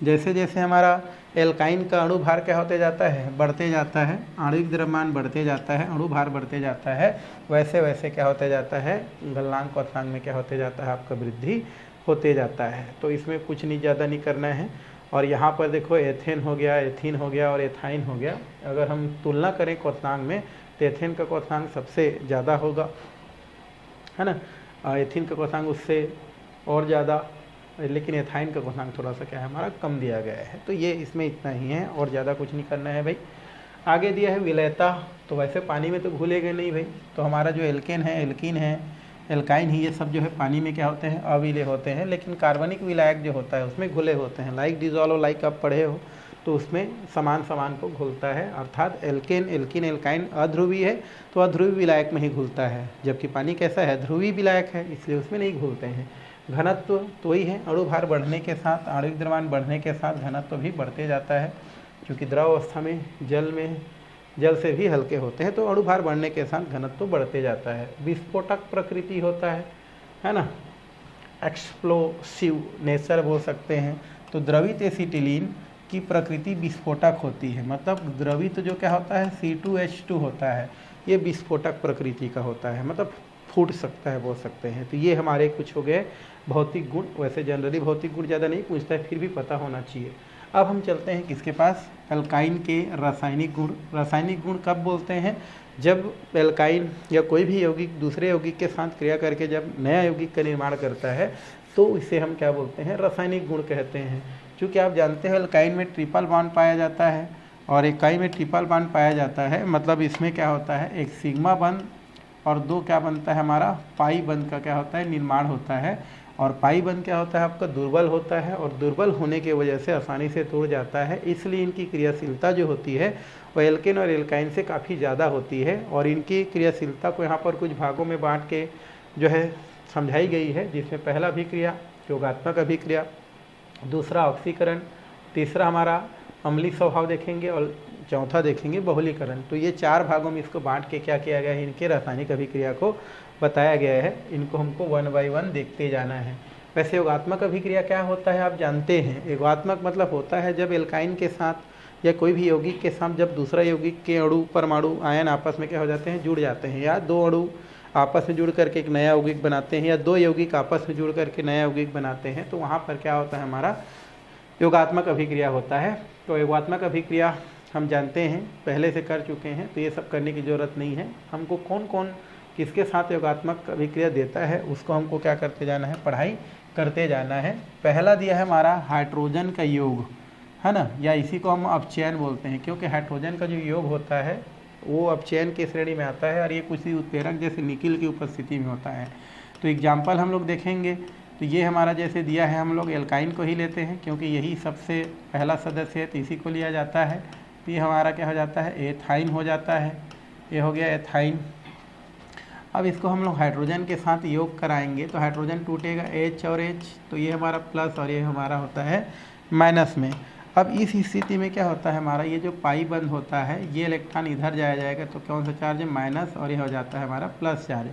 Speaker 1: जैसे जैसे हमारा एल्काइन का अणु भार क्या होते जाता है, बढ़ते जाता है, आणविक द्रव्यमान बढ़ते जाता है, अणु भार बढ़ते जाता है, वैसे वैसे क्या होते जाता है, गलनांक क्वथनांक में क्या होते जाता है, आपका वृद्धि होते जाता है। तो इसमें कुछ नहीं ज़्यादा नहीं करना है। और यहाँ पर देखो एथेन हो गया, एथीन हो गया और एथाइन हो गया। अगर हम तुलना करें क्वथनांक में तो एथेन का क्वथनांक सबसे ज़्यादा होगा, है ना। एथीन का क्वथनांक उससे और ज़्यादा, लेकिन एथाइन का क्वथनांक थोड़ा सा क्या है, हमारा कम दिया गया है। तो ये इसमें इतना ही है और ज़्यादा कुछ नहीं करना है भाई। आगे दिया है विलयता। तो वैसे पानी में तो घुलेंगे नहीं भाई, तो हमारा जो एल्केन है, एल्कीन है, एल्काइन ही, ये सब जो है पानी में क्या होते हैं, अविलय होते हैं। लेकिन कार्बनिक विलायक जो होता है उसमें घुले होते हैं। लाइक डिजॉल्व, लाइक आप पढ़े हो तो उसमें समान समान को घुलता है। अर्थात एल्केन, एल्कीन, एल्काइन अध्रुवीय है तो अध्रुवीय विलायक में ही घुलता है, जबकि पानी कैसा है, ध्रुवीय विलायक है, इसलिए उसमें नहीं घुलते हैं। घनत्व तो वही है, अणु भार बढ़ने के साथ, आणविक द्रव्यमान बढ़ने के साथ घनत्व भी बढ़ते जाता है, क्योंकि द्रव अवस्था में जल से भी हल्के होते हैं, तो अणु भार बढ़ने के साथ घनत्व बढ़ते जाता है। विस्फोटक प्रकृति होता है ना, एक्सप्लोसिव नेचर बोल सकते हैं। तो द्रवित एसिटिलीन की प्रकृति विस्फोटक होती है, मतलब द्रवित जो क्या होता है, C2H2 होता है, ये विस्फोटक प्रकृति का होता है, मतलब फूट सकता है बोल सकते हैं। तो ये हमारे कुछ हो गए भौतिक गुण। वैसे जनरली भौतिक गुण ज़्यादा नहीं पूछता है, फिर भी पता होना चाहिए। अब हम चलते हैं किसके पास, एल्काइन के रासायनिक गुण। रासायनिक गुण कब बोलते हैं, जब एल्काइन या कोई भी यौगिक दूसरे यौगिक के साथ क्रिया करके जब नया यौगिक का निर्माण करता है तो इसे हम क्या बोलते हैं, रासायनिक गुण कहते हैं। क्योंकि आप जानते हैं एल्काइन में ट्रिपल बॉन्ड पाया जाता है और एकाइन में ट्रिपल बॉन्ड पाया जाता है, मतलब इसमें क्या होता है, एक सिग्मा बंध और 2 क्या बनता है, हमारा पाई बंध का क्या होता है, निर्माण होता है। और पाई बंध क्या होता है, आपका दुर्बल होता है और दुर्बल होने की वजह से आसानी से टूट जाता है। इसलिए इनकी क्रियाशीलता जो होती है वो एल्केन और एल्काइन से काफ़ी ज़्यादा होती है। और इनकी क्रियाशीलता को यहाँ पर कुछ भागों में बांट के जो है समझाई गई है, जिसमें पहला अभिक्रिया योगात्मक अभिक्रिया, दूसरा ऑक्सीकरण, तीसरा हमारा अम्लीय स्वभाव देखेंगे और चौथा देखेंगे बहुलीकरण। तो ये 4 भागों में इसको बांट के क्या किया गया है, इनके रासायनिक अभिक्रिया को बताया गया है। इनको हमको 1 बाय 1 देखते जाना है। वैसे योगात्मक अभिक्रिया क्या होता है आप जानते हैं। योगात्मक मतलब होता है जब एल्काइन के साथ या कोई भी यौगिक के साथ जब दूसरा यौगिक के अणु परमाणु आयन आपस में क्या हो जाते हैं, जुड़ जाते हैं, या 2 अणु आपस में जुड़ करके एक नया यौगिक बनाते हैं या दो यौगिक आपस में जुड़ करके नया यौगिक बनाते हैं, तो वहाँ पर क्या होता है, हमारा योगात्मक अभिक्रिया होता है। तो योगात्मक अभिक्रिया हम जानते हैं, पहले से कर चुके हैं, तो ये सब करने की ज़रूरत नहीं है। हमको कौन कौन किसके साथ योगात्मक अभिक्रिया देता है उसको हमको क्या करते जाना है, पढ़ाई करते जाना है। पहला दिया है हमारा हाइड्रोजन का योग, है ना, या इसी को हम अपचयन बोलते हैं, क्योंकि हाइड्रोजन का जो योग होता है वो अपचयन की श्रेणी में आता है और ये किसी उत्प्रेरक जैसे निकिल की उपस्थिति में होता है। तो एग्जाम्पल हम लोग देखेंगे, तो ये हमारा जैसे दिया है, हम लोग एल्काइन को ही लेते हैं क्योंकि यही सबसे पहला सदस्य है, तो इसी को लिया जाता है। तो ये हमारा क्या हो जाता है, एथाइन हो जाता है। ये हो गया एथाइन। अब इसको हम लोग हाइड्रोजन के साथ योग कराएंगे तो हाइड्रोजन टूटेगा H और H, तो ये हमारा प्लस और ये हमारा होता है माइनस में। अब इस स्थिति में क्या होता है, हमारा ये जो पाई बंद होता है, ये इलेक्ट्रॉन इधर जाया जाएगा, तो कौन सा चार्ज है, माइनस, और ये हो जाता है हमारा प्लस चार्ज।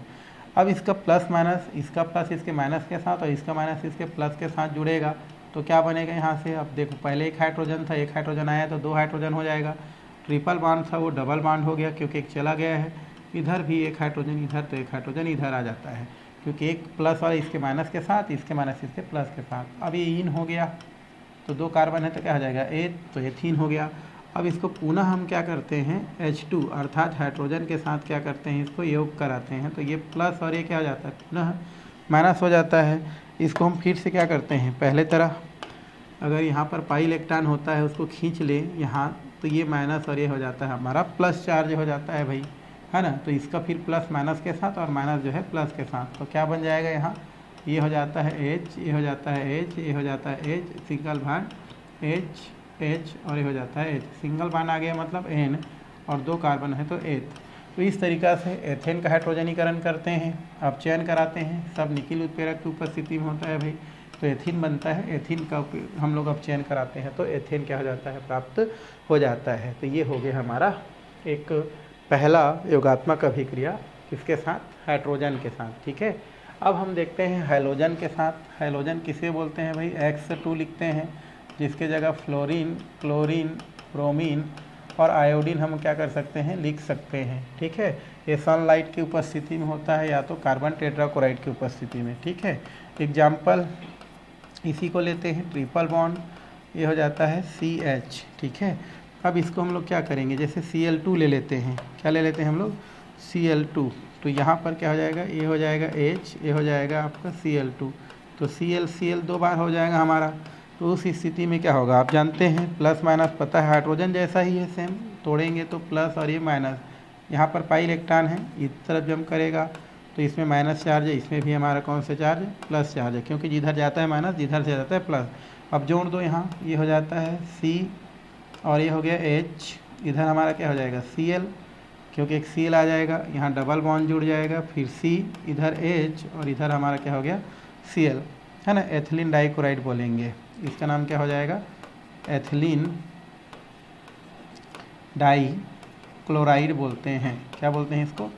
Speaker 1: अब इसका प्लस माइनस, इसका प्लस इसके माइनस के साथ और इसका माइनस इसके प्लस के साथ जुड़ेगा, तो क्या बनेगा यहाँ से, अब देखो पहले एक हाइड्रोजन था, एक हाइड्रोजन आया तो दो हाइड्रोजन हो जाएगा। ट्रिपल बॉन्ड था वो डबल बॉन्ड हो गया क्योंकि एक चला गया है। इधर भी एक हाइड्रोजन इधर, तो एक हाइड्रोजन इधर आ जाता है क्योंकि एक प्लस और इसके माइनस के साथ, इसके माइनस इसके प्लस के साथ। अब ये इन हो गया, तो दो कार्बन है तो क्या हो जाएगा, तो एथीन हो गया। अब इसको पुनः हम क्या करते हैं, H2 अर्थात हाइड्रोजन के साथ क्या करते हैं, इसको योग कराते हैं, तो ये प्लस और ये क्या हो जाता है, पुनः माइनस हो जाता है। इसको हम फिर से क्या करते हैं, पहले तरह अगर यहाँ पर पाई इलेक्ट्रॉन होता है उसको खींच ले यहाँ, तो ये माइनस और ये हो जाता है हमारा प्लस चार्ज हो जाता है भाई, है ना। तो इसका फिर प्लस माइनस के साथ और माइनस जो है प्लस के साथ, तो क्या बन जाएगा यहाँ, ये हो जाता है H, ये हो जाता है H, ये हो जाता है H, single bond H H और ये हो जाता है H, सिंगल बॉन्ड आ गया मतलब N और दो कार्बन है तो एथ। तो इस तरीक़ा से एथेन का हाइड्रोजनीकरण करते हैं, अपचयन कराते हैं, सब निकिल उत्प्रेरक की उपस्थिति में होता है भाई, तो एथीन बनता है। एथीन का हम लोग अपचयन कराते हैं तो एथेन क्या हो जाता है, प्राप्त हो जाता है। तो ये हो गया हमारा एक पहला योगात्मक अभिक्रिया, किसके साथ, हाइड्रोजन के साथ, ठीक है। अब हम देखते हैं हैलोजन के साथ। हैलोजन किसे बोलते हैं भाई, X2 लिखते हैं, जिसके जगह फ्लोरीन, क्लोरीन, ब्रोमीन और आयोडीन हम क्या कर सकते हैं, लिख सकते हैं, ठीक है। ये सनलाइट की उपस्थिति में होता है या तो कार्बन टेट्राक्लोराइड की उपस्थिति में, ठीक है। एग्जाम्पल इसी को लेते हैं, ट्रिपल बॉन्ड, ये हो जाता है CH, ठीक है। अब इसको हम लोग क्या करेंगे, जैसे Cl2 ले लेते हैं, क्या ले लेते हैं हम लोग, Cl2, तो यहाँ पर क्या हो जाएगा, ये हो जाएगा H, ये हो जाएगा आपका Cl2, तो Cl दो बार हो जाएगा हमारा। तो उस स्थिति में क्या होगा, आप जानते हैं प्लस माइनस पता है, हाइड्रोजन जैसा ही है सेम, तोड़ेंगे तो प्लस और ये माइनस, यहाँ पर पाई इलेक्ट्रॉन है, इस तरफ जम करेगा तो इसमें माइनस चार्ज है, इसमें भी हमारा कौन सा चार्ज है, प्लस चार्ज है, क्योंकि जिधर जाता है माइनस, जिधर से जाता है प्लस। अब जोड़ दो यहाँ, ये हो जाता है C और ये हो गया H, इधर हमारा क्या हो जाएगा Cl, क्योंकि एक Cl आ जाएगा, यहाँ डबल बॉन्ड जुड़ जाएगा, फिर C, इधर H और इधर हमारा क्या हो गया Cl, है ना। एथिलीन डाइक्लोराइड बोलेंगे, इसका नाम क्या हो जाएगा, एथिलीन डाइक्लोराइड बोलते हैं, क्या बोलते हैं इसको,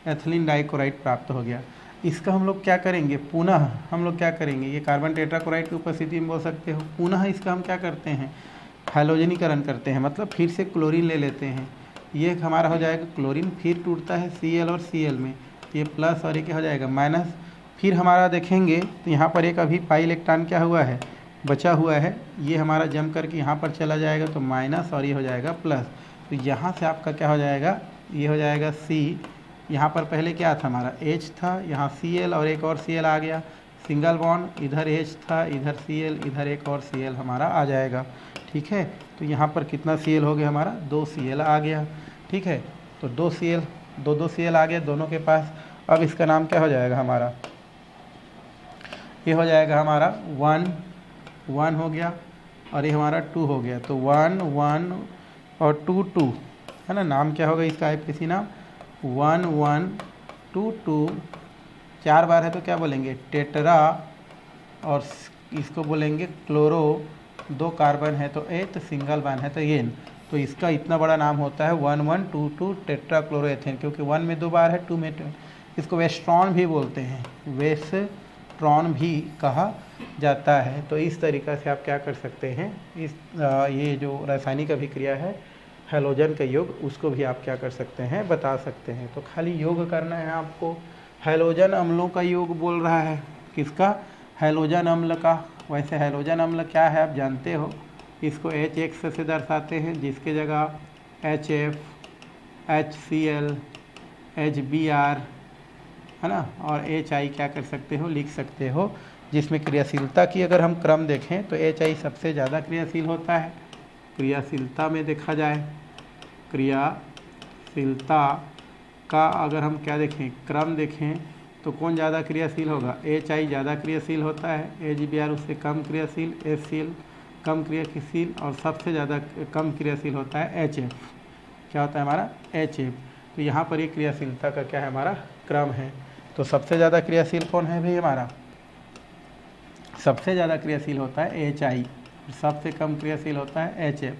Speaker 1: एथिलीन डाइक्लोराइड प्राप्त हो गया। इसका हम लोग क्या करेंगे, पुनः हम लोग क्या करेंगे, ये कार्बन टेट्राक्लोराइड की उपस्थिति में बोल सकते हो, पुनः इसका हम क्या करते हैं, हैलोजनीकरण करते हैं, मतलब फिर से क्लोरीन ले लेते हैं, ये हमारा हो जाएगा क्लोरीन, फिर टूटता है Cl और Cl में, ये प्लस और ये क्या हो जाएगा माइनस। फिर हमारा देखेंगे तो यहाँ पर एक अभी पाई इलेक्ट्रॉन क्या हुआ है, बचा हुआ है, ये हमारा जम करके यहाँ पर चला जाएगा तो माइनस और ये हो जाएगा प्लस। तो यहाँ से आपका क्या हो जाएगा, ये हो जाएगा C, यहाँ पर पहले क्या था हमारा H था, यहाँ Cl और एक और Cl आ गया, सिंगल बॉन्ड, इधर H था, इधर Cl, इधर एक और Cl हमारा आ जाएगा, ठीक है। तो यहाँ पर कितना Cl हो गया हमारा, 2 Cl आ गया, ठीक है। तो 2 Cl, दो Cl आ गया दोनों के पास। अब इसका नाम क्या हो जाएगा हमारा, ये हो जाएगा हमारा 1 हो गया और ये हमारा 2 हो गया, तो 1 1 और 2 2, है ना। नाम क्या होगा इसका, किसी नाम 1 1 2 2, 4 बार है तो क्या बोलेंगे, टेट्रा, और इसको बोलेंगे क्लोरो, 2 कार्बन है तो एथ, सिंगल बॉन्ड है तो एन, तो इसका इतना बड़ा नाम होता है 1 1 2 2 टेट्रा क्लोरोएथेन, क्योंकि 1 में 2 बार है, 2 में 2। इसको वेस्ट्रॉन भी बोलते हैं, वेस्ट्रॉन भी कहा जाता है। तो इस तरीक़ा से आप क्या कर सकते हैं, ये जो रासायनिक अभिक्रिया है हैलोजन का योग, उसको भी आप क्या कर सकते हैं, बता सकते हैं। तो खाली योग करना है आपको, हैलोजन अम्लों का योग बोल रहा है। किसका? हैलोजन अम्ल का। वैसे हैलोजन अम्ल क्या है आप जानते हो, इसको H से दर्शाते हैं, जिसके जगह HF, HCl, HBr है ना, और HI क्या कर सकते हो, लिख सकते हो। जिसमें क्रियाशीलता की अगर हम क्रम देखें तो HI सबसे ज़्यादा क्रियाशील होता है। क्रियाशीलता में देखा जाए, क्रियाशीलता का अगर हम क्या देखें, क्रम देखें, तो कौन ज़्यादा क्रियाशील होगा? HI ज़्यादा क्रियाशील होता है, HBr उससे कम क्रियाशील, HCl कम क्रियाशील, और सबसे ज़्यादा कम क्रियाशील होता है HF। क्या होता है हमारा? HF। तो यहाँ पर ये क्रियाशीलता का क्या है हमारा क्रम है। तो सबसे ज़्यादा क्रियाशील कौन है भाई हमारा? सबसे ज़्यादा क्रियाशील होता है HI, सबसे कम क्रियाशील होता है HF।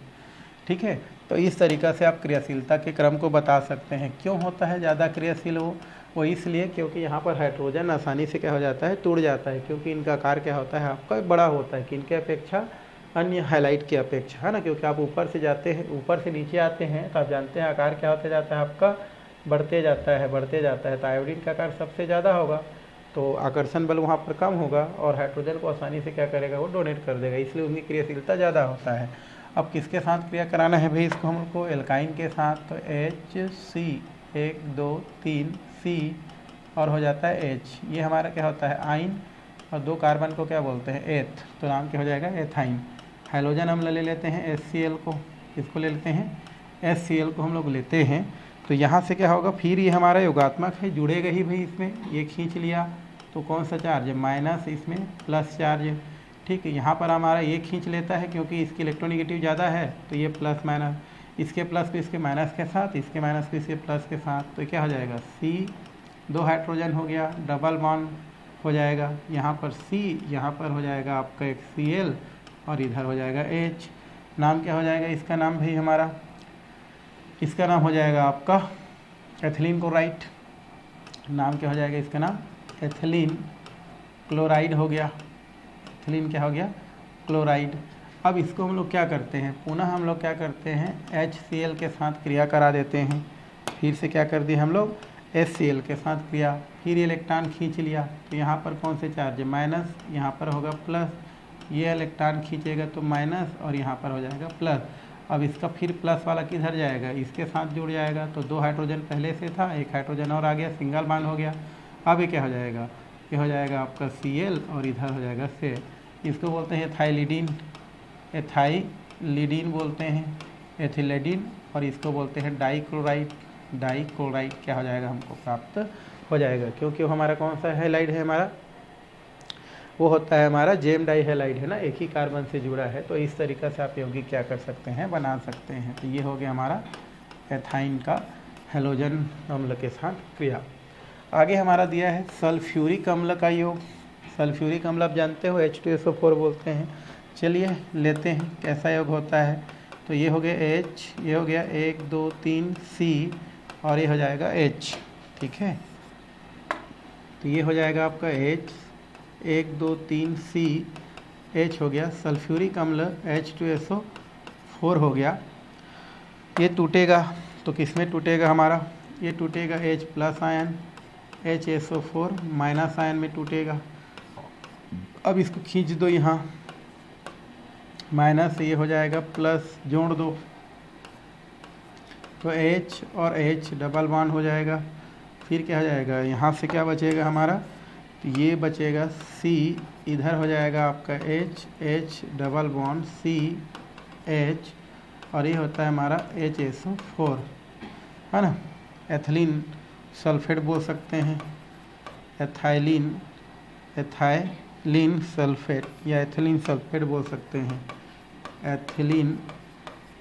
Speaker 1: ठीक है, तो इस तरीक़ा से आप क्रियाशीलता के क्रम को बता सकते हैं। क्यों होता है ज़्यादा क्रियाशील वो इसलिए क्योंकि यहाँ पर हाइड्रोजन आसानी से क्या हो जाता है, टूट जाता है, क्योंकि इनका आकार क्या होता है आपका बड़ा होता है। किनके अपेक्षा? अन्य हाइलाइट की अपेक्षा, है ना। क्योंकि आप ऊपर से जाते हैं, ऊपर से नीचे आते हैं तो आप जानते हैं आकार क्या होता जाता है आपका, बढ़ते जाता है, बढ़ते जाता है। तो आयोडीन का आकार सबसे ज़्यादा होगा, तो आकर्षण बल वहाँ पर कम होगा और हाइड्रोजन को आसानी से क्या करेगा, वो डोनेट कर देगा, इसलिए उनकी क्रियाशीलता ज़्यादा होता है। अब किसके साथ क्रिया कराना है भाई इसको हमको? एल्काइन के साथ। तो HC 1 2 3 C और हो जाता है H, ये हमारा क्या होता है आइन, और 2 कार्बन को क्या बोलते हैं? एथ, तो नाम क्या हो जाएगा? एथाइन। हाइड्रोजन अम्ल ले लेते हैं HCl को, इसको ले लेते हैं HCl को हम लोग लेते हैं। तो यहाँ से क्या होगा, फिर ये हमारा योगात्मक है, जुड़ेगा ही भाई इसमें, ये खींच लिया तो कौन सा चार्ज है? माइनस, इसमें प्लस चार्ज है। ठीक है, यहाँ पर हमारा ये खींच लेता है क्योंकि इसकी इलेक्ट्रोनेगेटिव ज़्यादा है, तो ये प्लस माइनस, इसके प्लस को इसके माइनस के साथ, इसके माइनस को इसके प्लस के साथ, तो क्या हो जाएगा? C 2 हाइड्रोजन हो गया, डबल बॉन्ड हो जाएगा, यहाँ पर C, यहाँ पर हो जाएगा आपका एक Cl, और इधर हो जाएगा H। नाम क्या हो जाएगा इसका नाम भाई हमारा? इसका नाम हो जाएगा आपका एथिलीन क्लोराइड। नाम क्या हो जाएगा इसका नाम? एथिलीन क्लोराइड हो गया। एथिलीन क्या हो गया? क्लोराइड। अब इसको हम लोग क्या करते हैं, पुनः हम लोग क्या करते हैं, HCl के साथ क्रिया करा देते हैं। फिर से क्या कर दिए हम लोग? HCl के साथ क्रिया, फिर इलेक्ट्रॉन खींच लिया, तो यहाँ पर कौन से चार्ज है? माइनस, यहाँ पर होगा प्लस, ये इलेक्ट्रॉन खींचेगा तो माइनस, और यहाँ पर हो जाएगा प्लस। अब इसका फिर प्लस वाला किधर जाएगा? इसके साथ जुड़ जाएगा, तो 2 हाइड्रोजन पहले से था, 1 हाइड्रोजन और आ गया, सिंगल बॉन्ड हो गया। अब ये क्या हो जाएगा? ये हो जाएगा आपका Cl, और इधर हो जाएगा से, इसको बोलते हैं एथाइलिडीन, एथाइलिडीन बोलते हैं, एथिलीडीन, और इसको बोलते हैं डाइक्लोराइड। डाइक्लोराइड क्या हो जाएगा, हमको प्राप्त हो जाएगा, क्योंकि वो हमारा कौन सा हैलाइड है हमारा? वो होता है हमारा जेम डाई हैलाइड, है ना, एक ही कार्बन से जुड़ा है। तो इस तरीक़ा से आप यौगिक क्या कर सकते हैं, बना सकते हैं। तो ये हो गया हमारा एथाइन का हैलोजन अम्ल के साथ क्रिया। आगे हमारा दिया है सल्फ्यूरिक अम्ल का योग। सल्फ्यूरिक अम्ल आप जानते हो H2SO4 बोलते हैं। चलिए लेते हैं कैसा योग होता है। तो ये हो गया H, ये हो गया 1 2 3 C, और ये हो जाएगा H। ठीक है, तो ये हो जाएगा आपका H, 1 2 3 C, H हो गया। सल्फ्यूरिक अम्ल H2SO4 हो गया। ये टूटेगा तो किस में टूटेगा हमारा? ये टूटेगा H plus ion, HSO4 minus ion में टूटेगा। अब इसको खींच दो, यहाँ माइनस, ये हो जाएगा प्लस, जोड़ दो तो H और H डबल बॉन्ड हो जाएगा। फिर क्या हो जाएगा, यहाँ से क्या बचेगा हमारा? तो ये बचेगा C, इधर हो जाएगा आपका H double bond C H, और ये होता है हमारा HSO4, है ना। एथिलीन सल्फेट बोल सकते हैं, एथाइलिन सल्फेट या एथिलीन सल्फेट बोल सकते हैं। एथिलीन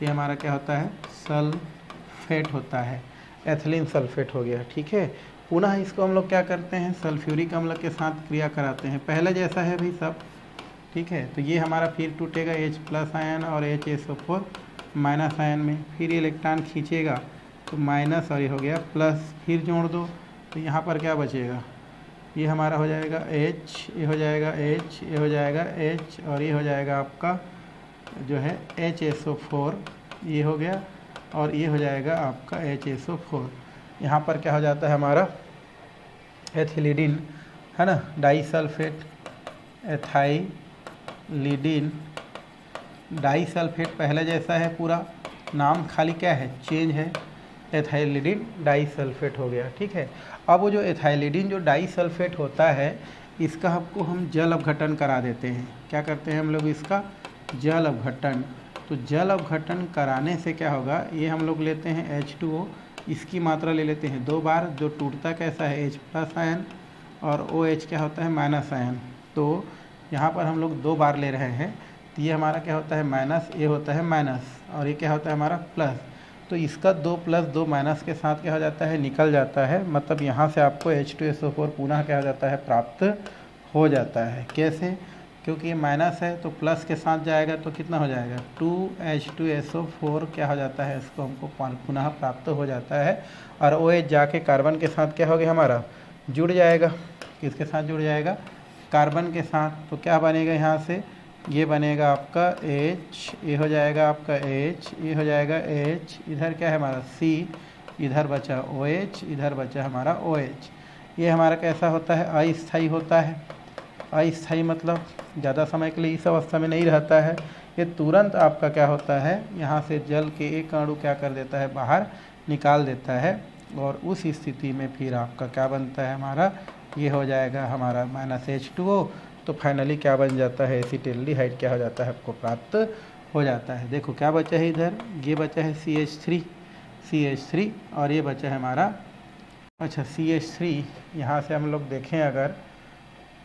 Speaker 1: ये हमारा क्या होता है? सल्फेट होता है, एथिलीन सल्फेट हो गया। ठीक है, पुनः इसको हम लोग क्या करते हैं, सल्फ्यूरिक अम्ल के साथ क्रिया कराते हैं। पहले जैसा है भाई सब, ठीक है। तो ये हमारा फिर टूटेगा H प्लस आयन और HSO4 माइनस आयन में, फिर ये इलेक्ट्रॉन खींचेगा तो माइनस, और ये हो गया प्लस, फिर जोड़ दो तो यहाँ पर क्या बचेगा? ये हमारा हो जाएगा H, ये हो जाएगा H, ये हो जाएगा H, और ये हो जाएगा आपका जो है HSO4, ये हो गया, और ये हो जाएगा आपका HSO4। यहाँ पर क्या हो जाता है हमारा? एथिलीडिन, है ना, डाइसल्फेट एथाइलिडिन, डाइसल्फेट पहले जैसा है, पूरा नाम खाली क्या है, चेंज है, एथाइलिडिन डाइसल्फेट हो गया। ठीक है, अब वो जो एथाइलिडिन जो डाइसल्फेट होता है, इसका हमको हम जल अपघटन करा देते हैं। क्या करते हैं हम लोग, इसका जल अपघटन। तो जल अपघटन कराने से क्या होगा, ये हम लोग लेते हैं H2O, इसकी मात्रा ले लेते हैं 2 बार, जो टूटता कैसा है H+ आयन, और OH क्या होता है माइनस आयन। तो यहाँ पर हम लोग 2 बार ले रहे हैं, तो ये हमारा क्या होता है माइनस, ये होता है माइनस, और ये क्या होता है हमारा प्लस। तो इसका 2 + 2 माइनस के साथ क्या हो जाता है, निकल जाता है। मतलब यहाँ से आपको H2SO4 पुनः क्या हो जाता है, प्राप्त हो जाता है। कैसे, क्योंकि ये माइनस है तो प्लस के साथ जाएगा तो कितना हो जाएगा, 2H2SO4 क्या हो जाता है, इसको हमको पुनः प्राप्त हो जाता है। और OH जाके कार्बन के साथ क्या हो गया हमारा, जुड़ जाएगा। किसके साथ जुड़ जाएगा, कार्बन के साथ। तो क्या बनेगा यहाँ से, ये बनेगा आपका H, ये हो जाएगा आपका H, ये हो जाएगा H, इधर क्या है हमारा C, इधर बचा OH, इधर बचा हमारा OH। ये हमारा कैसा होता है, अस्थायी होता है। अस्थायी मतलब ज़्यादा समय के लिए इस अवस्था में नहीं रहता है, ये तुरंत आपका क्या होता है, यहाँ से जल के एक अणु क्या कर देता है, बाहर निकाल देता है। और उस स्थिति में फिर आपका क्या बनता है हमारा, ये हो जाएगा हमारा -H2O। तो फाइनली क्या बन जाता है, एसिटिल्डिहाइड क्या हो जाता है, आपको प्राप्त हो जाता है। देखो क्या बचा है इधर, ये बचा है CH3, और ये बचा है हमारा, अच्छा CH3। यहाँ से हम लोग देखें अगर,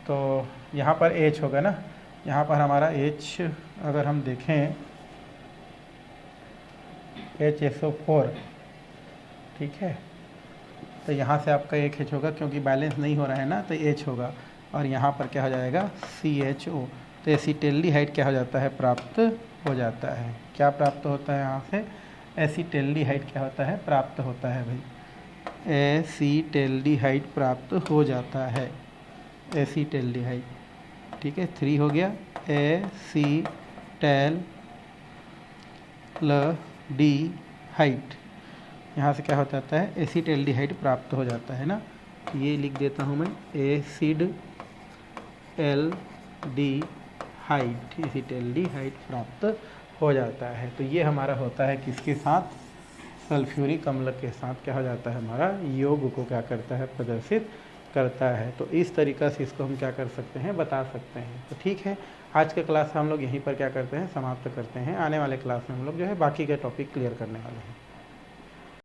Speaker 1: तो यहाँ पर H होगा ना, यहाँ पर हमारा H अगर हम देखें HSO4, ठीक है, तो यहाँ से आपका एक H होगा, क्योंकि बैलेंस नहीं हो रहा है ना, तो H होगा। और यहाँ पर क्या हो जाएगा, CHO। तो एसिटिल्डिहाइड क्या हो जाता है, प्राप्त हो जाता है। क्या प्राप्त होता है यहाँ से, एसिटिल्डिहाइड क्या होता है, प्राप्त होता है भाई, एसिटिल्डिहाइड प्राप्त हो जाता है, एसिटिल्डिहाइड। ठीक है, 3 हो गया, एसिटिल्डिहाइड। यहाँ से क्या हो जाता है, एसिटिल्डिहाइड प्राप्त हो जाता है ना। ये लिख देता हूँ मैं, एसिटिल्डिहाइड प्राप्त हो जाता है। तो ये हमारा होता है किसके साथ, सल्फ्यूरिक अम्ल के साथ क्या हो जाता है, हमारा योग को क्या करता है, प्रदर्शित करता है। तो इस तरीक़ा से इसको हम क्या कर सकते हैं, बता सकते हैं। तो ठीक है, आज के क्लास हम लोग यहीं पर क्या करते हैं, समाप्त करते हैं। आने वाले क्लास में हम लोग जो है बाकी के टॉपिक क्लियर करने वाले हैं।